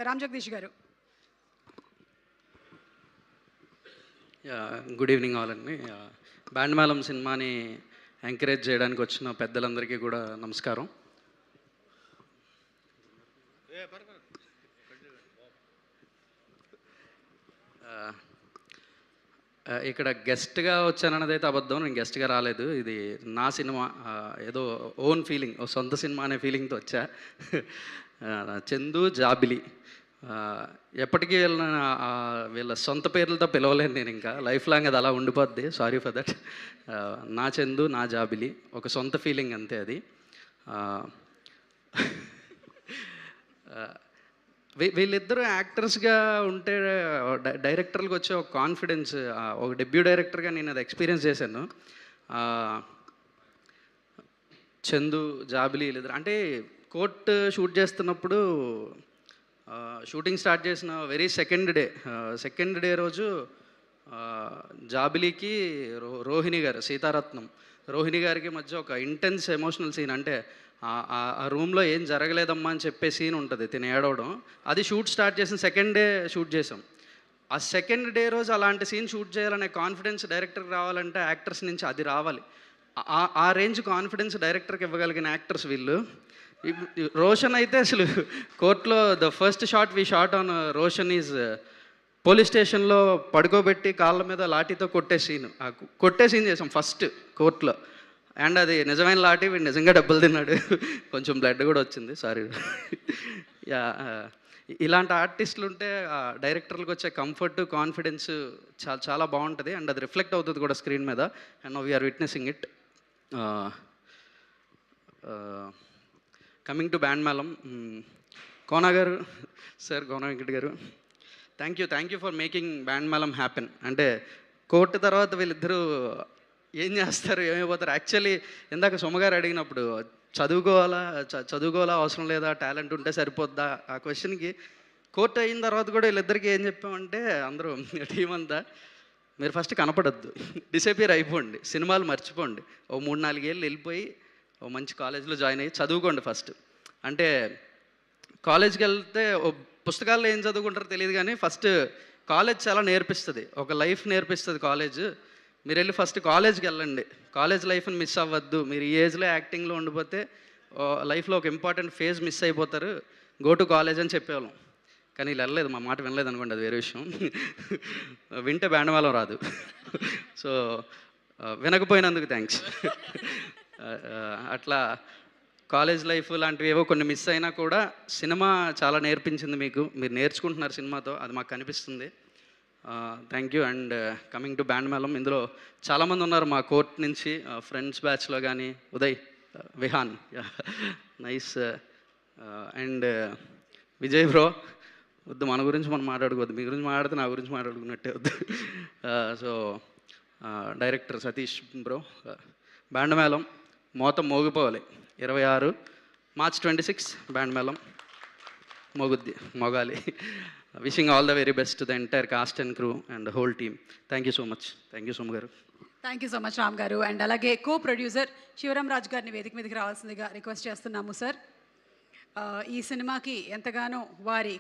రామ్ జగదీష్ గారు. Good evening all అండి. Band మేళం సినిమాని ఎంకరేజ్ చేయడానికి వచ్చిన పెద్దలందరికీ కూడా నమస్కారం. ఇక్కడ గెస్ట్గా వచ్చానన్నది అయితే అబద్ధం. నేను గెస్ట్గా రాలేదు. ఇది నా సినిమా, ఏదో ఓన్ ఫీలింగ్, ఓ సొంత సినిమా అనే ఫీలింగ్తో వచ్చా. చందు, జాబిలి ఎప్పటికీ వీళ్ళ సొంత పేర్లతో పిలవలేను నేను, ఇంకా లైఫ్ లాంగ్ అది అలా ఉండిపోద్ది. Sorry for that. నా చందు, నా జాబిలి ఒక సొంత ఫీలింగ్ అంతే అది. వీళ్ళిద్దరూ యాక్టర్స్గా ఉంటే డైరెక్టర్లకు వచ్చే ఒక కాన్ఫిడెన్స్, ఒక డెబ్యూ డైరెక్టర్గా నేను అది ఎక్స్పీరియన్స్ చేశాను. చందు, జాబిలి వీళ్ళిద్దరు అంటే కోర్ట్ షూట్ చేస్తున్నప్పుడు, షూటింగ్ స్టార్ట్ చేసిన వెరీ సెకండ్ డే రోజు జాబిలికి రోహిణి గారు, సీతారత్నం రోహిణి గారికి మధ్య ఒక ఇంటెన్స్ ఎమోషనల్ సీన్, అంటే ఆ రూమ్లో ఏం జరగలేదమ్మా అని చెప్పే సీన్ ఉంటుంది, తిని ఏడవడం. అది షూట్ స్టార్ట్ చేసిన సెకండ్ డే షూట్ చేసాం. ఆ సెకండ్ డే రోజు అలాంటి సీన్ షూట్ చేయాలనే కాన్ఫిడెన్స్ డైరెక్టర్కి రావాలంటే యాక్టర్స్ నుంచి అది రావాలి. ఆ రేంజ్ కాన్ఫిడెన్స్ డైరెక్టర్కి ఇవ్వగలిగిన యాక్టర్స్ వీళ్ళు. రోషన్ అయితే అసలు కోర్టులో the first shot we shot on Roshan is police స్టేషన్లో పడుకోబెట్టి కాళ్ళ మీద లాఠీతో కొట్టే సీన్ చేసాం ఫస్ట్ కోర్టులో. అండ్ అది నిజమైన లాఠీ, వీడు నిజంగా డబ్బులు తిన్నాడు, కొంచెం బ్లడ్ కూడా వచ్చింది, సారీ. ఇలాంటి ఆర్టిస్టులు ఉంటే డైరెక్టర్లకు వచ్చే కంఫర్ట్, కాన్ఫిడెన్స్ చాలా చాలా బాగుంటుంది. అండ్ అది రిఫ్లెక్ట్ అవుతుంది కూడా స్క్రీన్ మీద. And now we are witnessing it. Coming to Band Melam, Kona garu, sir Kona Venkat garu, thank you for making Band Melam happen. అంటే కోర్టు తర్వాత వీళ్ళిద్దరూ ఏం చేస్తారు, ఏమైపోతారు. యాక్చువల్లీ ఇందాక సొమ్మగారు అడిగినప్పుడు చదువుకోవాలా అవసరం లేదా, టాలెంట్ ఉంటే సరిపోద్దా, ఆ క్వశ్చన్కి కోర్టు అయిన తర్వాత కూడా వీళ్ళిద్దరికి ఏం చెప్పామంటే, అందరూ టీం అంతా, మీరు ఫస్ట్ కనపడద్దు, డిసపియర్ అయిపోండి, సినిమాలు మర్చిపోండి, ఓ 3-4 ఏళ్ళు వెళ్ళిపోయి ఓ మంచి కాలేజ్లో జాయిన్ అయ్యి చదువుకోండి ఫస్ట్. అంటే కాలేజ్కి వెళ్తే పుస్తకాల్లో ఏం చదువుకుంటారో తెలియదు, కానీ ఫస్ట్ కాలేజ్ చాలా నేర్పిస్తుంది, ఒక లైఫ్ నేర్పిస్తుంది కాలేజ్. మీరు వెళ్ళి ఫస్ట్ కాలేజ్కి వెళ్ళండి, కాలేజ్ లైఫ్ని మిస్ అవ్వద్దు. మీరు ఈ ఏజ్లో యాక్టింగ్లో ఉండిపోతే లైఫ్లో ఒక ఇంపార్టెంట్ ఫేజ్ మిస్ అయిపోతారు, గో టు కాలేజ్ అని చెప్పేవాళ్ళం. కానీ వీళ్ళు వెళ్ళలేదు, మా మాట వినలేదు అనుకోండి, అది వేరే విషయం. వింటే బ్యాండ్ మేళం రాదు. సో వినకపోయినందుకు థ్యాంక్స్. అట్లా కాలేజ్ లైఫ్ లాంటివి ఏవో కొన్ని మిస్ అయినా కూడా సినిమా చాలా నేర్పించింది మీకు, మీరు నేర్చుకుంటున్నారు సినిమాతో, అది మాకు కనిపిస్తుంది. Thank you. And coming to Band Melam, ఇందులో చాలామంది ఉన్నారు మా కోర్ట్ నుంచి, ఫ్రెండ్స్ బ్యాచ్లో కానీ Uday, Vihan, nice. And Vijay bro, వద్దు మన గురించి మనం మాట్లాడుకోవద్దు, మీ గురించి మాట్లాడితే నా గురించి మాట్లాడుకున్నట్టే వద్దు. So director Satish bro, Band Melam మోతం మోగిపోవాలి. 26 March 26 బ్యాండ్ మేళం మోగాలి. Wishing all the very best to the entire cast and crew and whole team. Thank you so much. Thank you Soma garu. Thank you so much Ram garu. And అలాగే కో ప్రొడ్యూసర్ శివరాం రాజ్ గారిని వేదిక మీదకి రావాల్సిందిగా request చేస్తున్నాము sir. ఈ సినిమాకి ఎంతగానో వారి